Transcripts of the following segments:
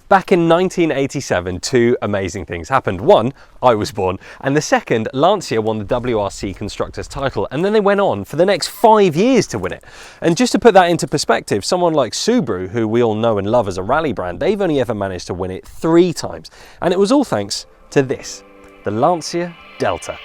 Back in 1987, two amazing things happened. One, I was born, and the second, Lancia won the WRC Constructors title, and then they went on for the next 5 years to win it. And just to put that into perspective, someone like Subaru, who we all know and love as a rally brand, they've only ever managed to win it 3 times. And it was all thanks to this, the Lancia Delta.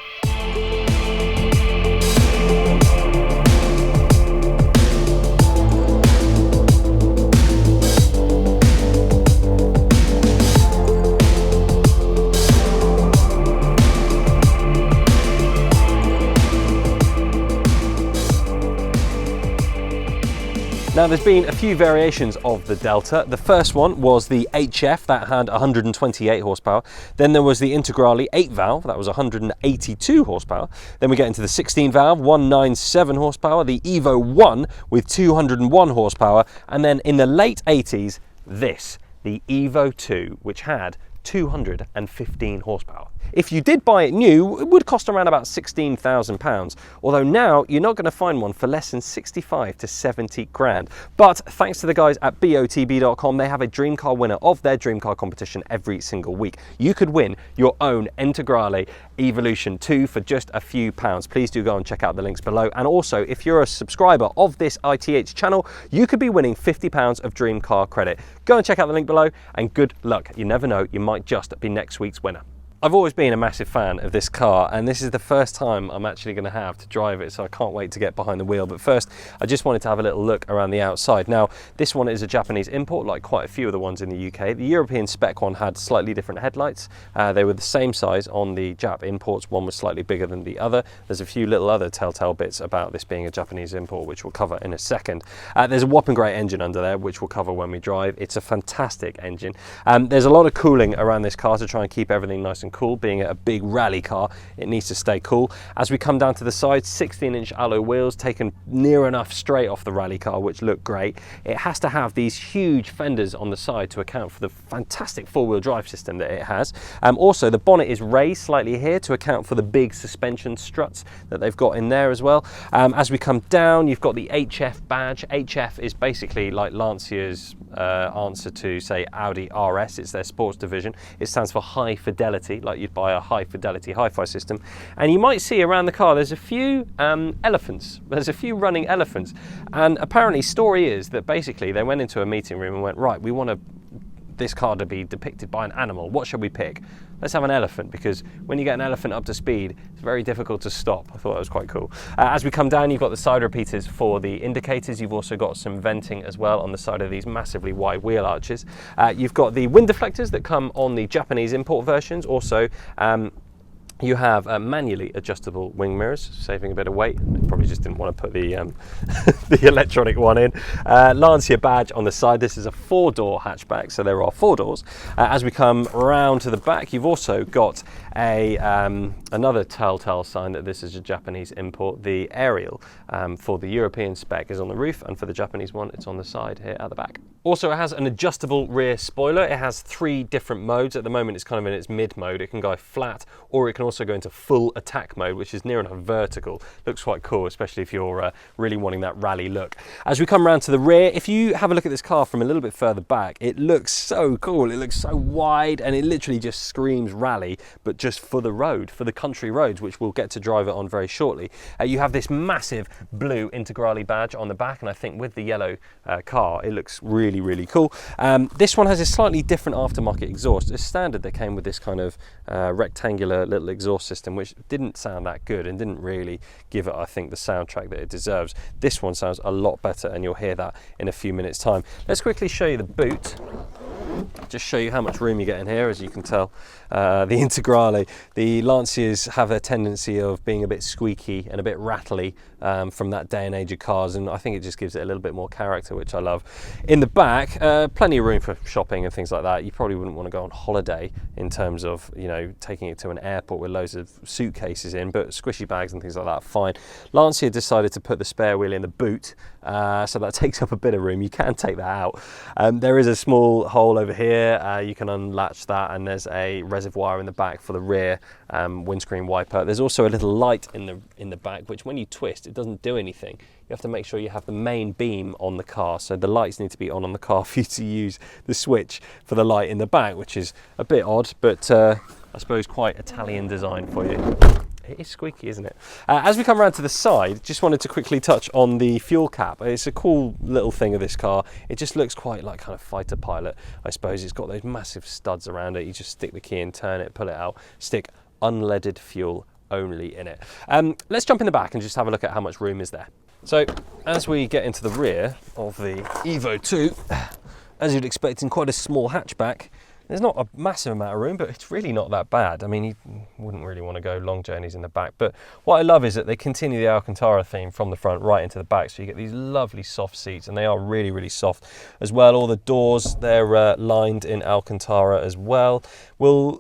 Now there's been a few variations of the Delta. The first one was the HF, that had 128 horsepower. Then there was the Integrale 8 valve, that was 182 horsepower. Then we get into the 16 valve, 197 horsepower, the Evo 1 with 201 horsepower. And then in the late 80s, this, the Evo 2, which had 215 horsepower. If you did buy it new, it would cost around about £16,000, although now you're not going to find one for less than 65 to 70 grand. But thanks to the guys at botb.com, they have a dream car winner of their dream car competition every single week. You could win your own Integrale Evolution 2 for just a few pounds. Please do go and check out the links below. And also, if you're a subscriber of this ITH channel, you could be winning £50 of dream car credit. Go and check out the link below, and good luck. You never know, you might just be next week's winner. I've always been a massive fan of this car, and this is the first time I'm actually going to have to drive it, so I can't wait to get behind the wheel. But first, I just wanted to have a little look around the outside. Now, this one is a Japanese import, like quite a few of the ones in the UK. The European spec one had slightly different headlights. They were the same size on the Jap imports. One was slightly bigger than the other. There's a few little other telltale bits about this being a Japanese import, which we'll cover in a second. There's a whopping great engine under there, which we'll cover when we drive. It's a fantastic engine. There's a lot of cooling around this car to try and keep everything nice and cool. Being a big rally car, it needs to stay cool. As we come down to the side, 16-inch alloy wheels taken near enough straight off the rally car, which look great. It has to have these huge fenders on the side to account for the fantastic four-wheel drive system that it has. Also, the bonnet is raised slightly here to account for the big suspension struts that they've got in there as well. As we come down, you've got the HF badge. HF is basically like Lancia's answer to, say, Audi RS. It's their sports division. It stands for high fidelity, like you'd buy a high fidelity hi-fi system. And you might see around the car there's a few elephants. There's a few running elephants, and apparently story is that basically they went into a meeting room and went, right, we want this car to be depicted by an animal. What shall we pick? Let's have an elephant, because when you get an elephant up to speed, it's very difficult to stop. I thought that was quite cool. As we come down, you've got the side repeaters for the indicators. You've also got some venting as well on the side of these massively wide wheel arches. You've got the wind deflectors that come on the Japanese import versions. Also, you have manually adjustable wing mirrors, saving a bit of weight. Probably just didn't want to put the the electronic one in. Lancia badge on the side. This is a 4-door hatchback, so there are 4 doors. As we come round to the back, you've also got a another telltale sign that this is a Japanese import. The aerial for the European spec is on the roof, and for the Japanese one, it's on the side here at the back. Also, it has an adjustable rear spoiler. It has 3 different modes. At the moment, it's kind of in its mid mode. It can go flat, or it can also go into full attack mode, which is near enough vertical. Looks quite cool, especially if you're really wanting that rally look. As we come around to the rear, if you have a look at this car from a little bit further back, it looks so cool. It looks so wide, and it literally just screams rally, but just for the road, for the country roads, which we'll get to drive it on very shortly. You have this massive blue Integrale badge on the back, and I think with the yellow car, it looks really cool. This one has a slightly different aftermarket exhaust. As standard, they came with this kind of rectangular little exhaust system, which didn't sound that good and didn't really give it, I think, the soundtrack that it deserves. This one sounds a lot better, and you'll hear that in a few minutes' time. Let's quickly show you the boot. Just show you how much room you get in here. As you can tell, the Integrale, the Lancias have a tendency of being a bit squeaky and a bit rattly from that day and age of cars, and I think it just gives it a little bit more character, which I love. In the back, plenty of room for shopping and things like that. You probably wouldn't want to go on holiday in terms of, you know, taking it to an airport with loads of suitcases in, but squishy bags and things like that, fine. Lancia decided to put the spare wheel in the boot, so that takes up a bit of room. You can take that out. There is a small hole over here here, you can unlatch that, and there's a reservoir in the back for the rear windscreen wiper. There's also a little light in the back, which when you twist, it doesn't do anything. You have to make sure you have the main beam on the car, so the lights need to be on the car for you to use the switch for the light in the back, which is a bit odd, but I suppose quite Italian design for you. It is squeaky, isn't it? As we come around to the side, just wanted to quickly touch on the fuel cap. It's a cool little thing of this car. It just looks quite like kind of fighter pilot, I suppose. It's got those massive studs around it. You just stick the key in, turn it, pull it out, stick unleaded fuel only in it. Let's jump in the back and just have a look at how much room is there. So as we get into the rear of the Evo 2, as you'd expect in quite a small hatchback, there's not a massive amount of room, but it's really not that bad. I mean, you wouldn't really want to go long journeys in the back, but what I love is that they continue the Alcantara theme from the front right into the back, so you get these lovely soft seats, and they are really, really soft as well. All the doors, they're lined in Alcantara as well. We'll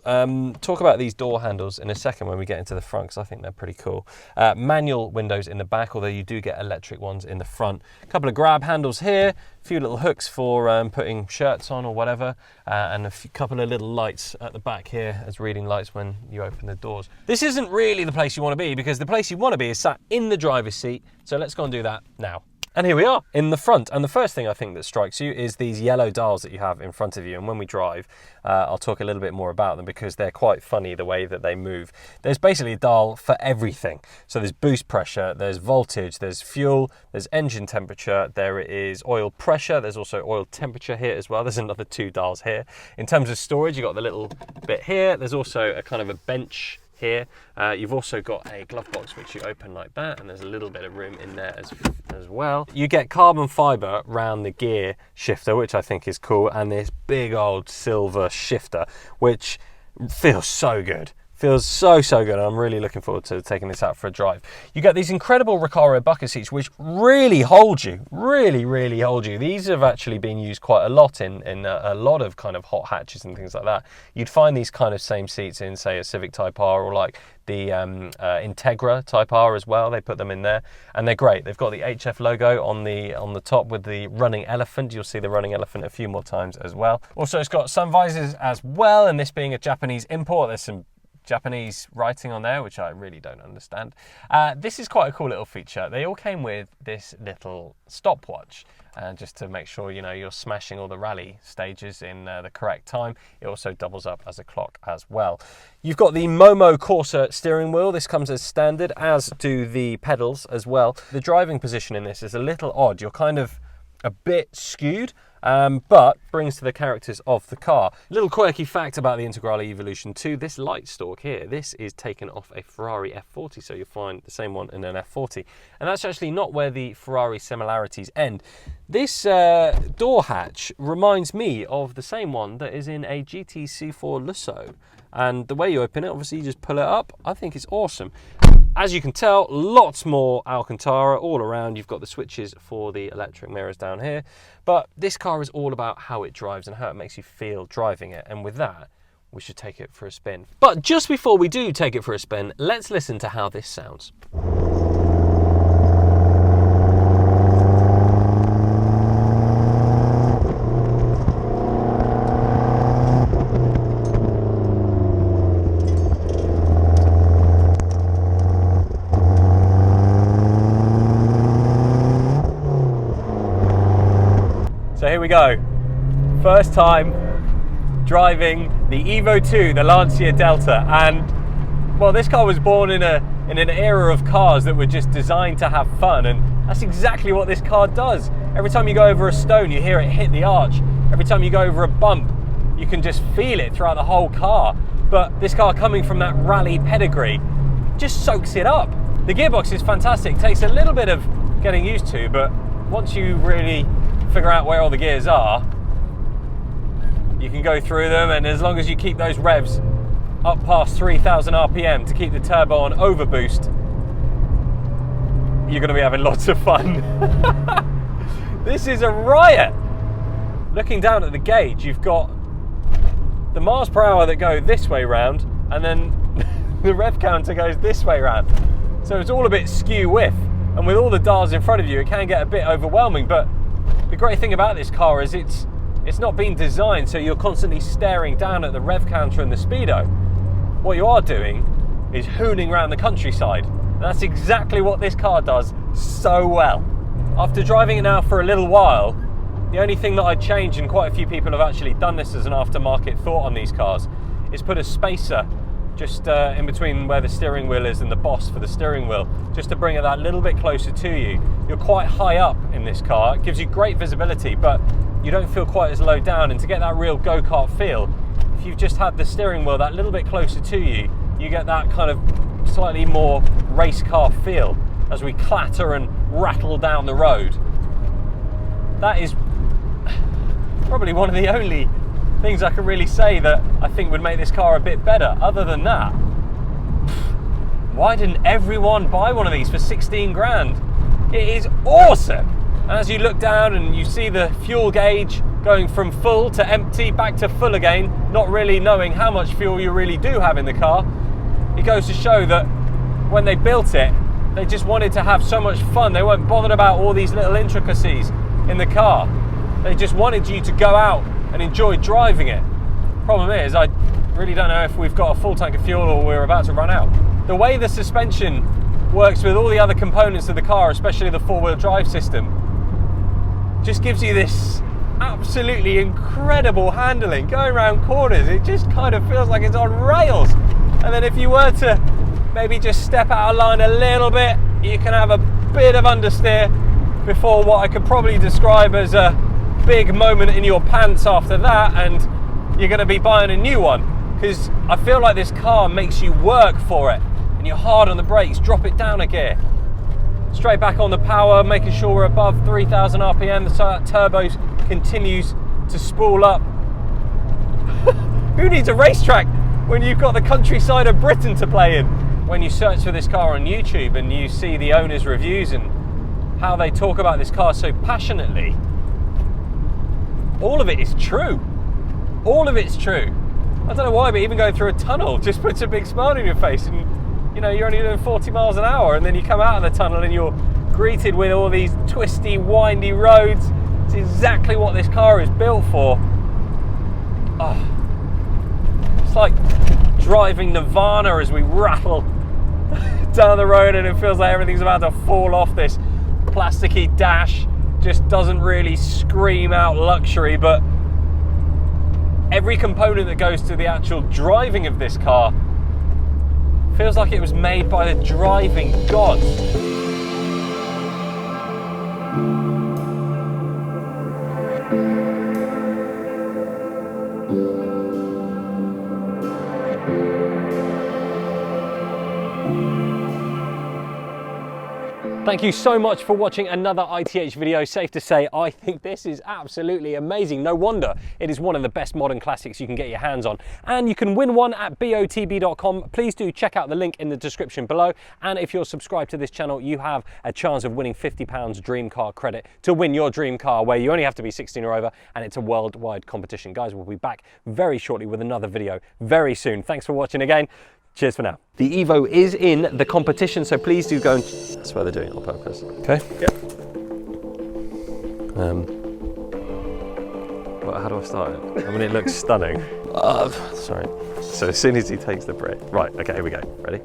talk about these door handles in a second when we get into the front, because I think they're pretty cool. Manual windows in the back, although you do get electric ones in the front. A couple of grab handles here, a few little hooks for putting shirts on or whatever, and a couple of little lights at the back here as reading lights when you open the doors. This isn't really the place you want to be, because the place you want to be is sat in the driver's seat, so let's go and do that now. And here we are in the front, and the first thing I think that strikes you is these yellow dials that you have in front of you, and when we drive I'll talk a little bit more about them because they're quite funny the way that they move. There's basically a dial for everything. So there's boost pressure, there's voltage, there's fuel, there's engine temperature, there is oil pressure, there's also oil temperature here as well. There's another 2 dials here. In terms of storage, you've got the little bit here. There's also a kind of a bench here. You've also got a glove box which you open like that, and there's a little bit of room in there as well. You get carbon fibre round the gear shifter, which I think is cool, and this big old silver shifter which feels so good. Feels so good, and I'm really looking forward to taking this out for a drive. You get these incredible Recaro bucket seats which really hold you, really hold you. These have actually been used quite a lot in a lot of kind of hot hatches and things like that. You'd find these kind of same seats in, say, a Civic Type R, or like the Integra Type R as well. They put them in there, and they're great. They've got the HF logo on the top with the running elephant. You'll see the running elephant a few more times as well. Also, it's got sun visors as well, and this being a Japanese import, there's some Japanese writing on there, which I really don't understand. This is quite a cool little feature. They all came with this little stopwatch, just to make sure you're smashing all the rally stages in the correct time. It also doubles up as a clock as well. You've got the Momo Corsa steering wheel. This comes as standard, as do the pedals as well. The driving position in this is a little odd. You're kind of a bit skewed, but brings to the characters of the car. Little quirky fact about the Integrale Evolution 2, this light stalk here, this is taken off a Ferrari F40, so you'll find the same one in an F40. And that's actually not where the Ferrari similarities end. This door hatch reminds me of the same one that is in a GT C4 Lusso. And the way you open it, obviously you just pull it up. I think it's awesome. As you can tell, lots more Alcantara all around. You've got the switches for the electric mirrors down here. But this car is all about how it drives and how it makes you feel driving it. And with that, we should take it for a spin. But just before we do take it for a spin, let's listen to how this sounds. So here we go, first time driving the Evo 2, the Lancia Delta, and well, this car was born in an era of cars that were just designed to have fun, and that's exactly what this car does. Every time you go over a stone, you hear it hit the arch. Every time you go over a bump, you can just feel it throughout the whole car. But this car, coming from that rally pedigree, just soaks it up. The gearbox is fantastic, takes a little bit of getting used to, but once you really figure out where all the gears are, you can go through them, and as long as you keep those revs up past 3,000 RPM to keep the turbo on overboost, you're going to be having lots of fun. This is a riot. Looking down at the gauge, you've got the miles per hour that go this way round, and then the rev counter goes this way round. So it's all a bit skew-whiff, and with all the dials in front of you, it can get a bit overwhelming. But the great thing about this car is it's It's not been designed so you're constantly staring down at the rev counter and the speedo. What you are doing is hooning around the countryside. And that's exactly what this car does so well. After driving it now for a little while, the only thing that I'd change, and quite a few people have actually done this as an aftermarket thought on these cars, is put a spacer just in between where the steering wheel is and the boss for the steering wheel, just to bring it that little bit closer to you. You're quite high up in this car. It gives you great visibility, but you don't feel quite as low down. And to get that real go-kart feel, if you've just had the steering wheel that little bit closer to you, you get that kind of slightly more race car feel as we clatter and rattle down the road. That is probably one of the only things I can really say that I think would make this car a bit better. Other than that, why didn't everyone buy one of these for 16 grand? It is awesome. As you look down and you see the fuel gauge going from full to empty, back to full again, not really knowing how much fuel you really do have in the car, it goes to show that when they built it, they just wanted to have so much fun. They weren't bothered about all these little intricacies in the car. They just wanted you to go out and enjoy driving it. Problem is, I really don't know if we've got a full tank of fuel or we're about to run out. The way the suspension works with all the other components of the car, especially the four-wheel drive system, just gives you this absolutely incredible handling. Going around corners, it just kind of feels like it's on rails. And then if you were to maybe just step out of line a little bit, you can have a bit of understeer before what I could probably describe as a big moment in your pants after that, and you're going to be buying a new one, because I feel like this car makes you work for it, and you're hard on the brakes, drop it down a gear, straight back on the power, making sure we're above 3,000 RPM so that turbo continues to spool up. Who needs a racetrack when you've got the countryside of Britain to play in? When you search for this car on YouTube and you see the owner's reviews and how they talk about this car so passionately, all of it is true. All of it's true. I don't know why, but even going through a tunnel just puts a big smile on your face, and you know, you're only doing 40 miles an hour, and then you come out of the tunnel and you're greeted with all these twisty, windy roads. It's exactly what this car is built for. Oh, it's like driving Nirvana as we rattle down the road, and it feels like everything's about to fall off this plasticky dash. Just doesn't really scream out luxury, but every component that goes to the actual driving of this car feels like it was made by the driving gods. Thank you so much for watching another ITH video. Safe to say, I think this is absolutely amazing. No wonder it is one of the best modern classics you can get your hands on. And you can win one at botb.com. Please do check out the link in the description below. And if you're subscribed to this channel, you have a chance of winning £50 dream car credit to win your dream car, where you only have to be 16 or over, and it's a worldwide competition. Guys, we'll be back very shortly with another video very soon. Thanks for watching again. Cheers for now. The Evo is in the competition, so please do go and... That's why they're doing it on purpose. Okay? Yep. Well, how do I start it? I mean, it looks stunning. Sorry. So as soon as he takes the brake. Right, okay, here we go. Ready?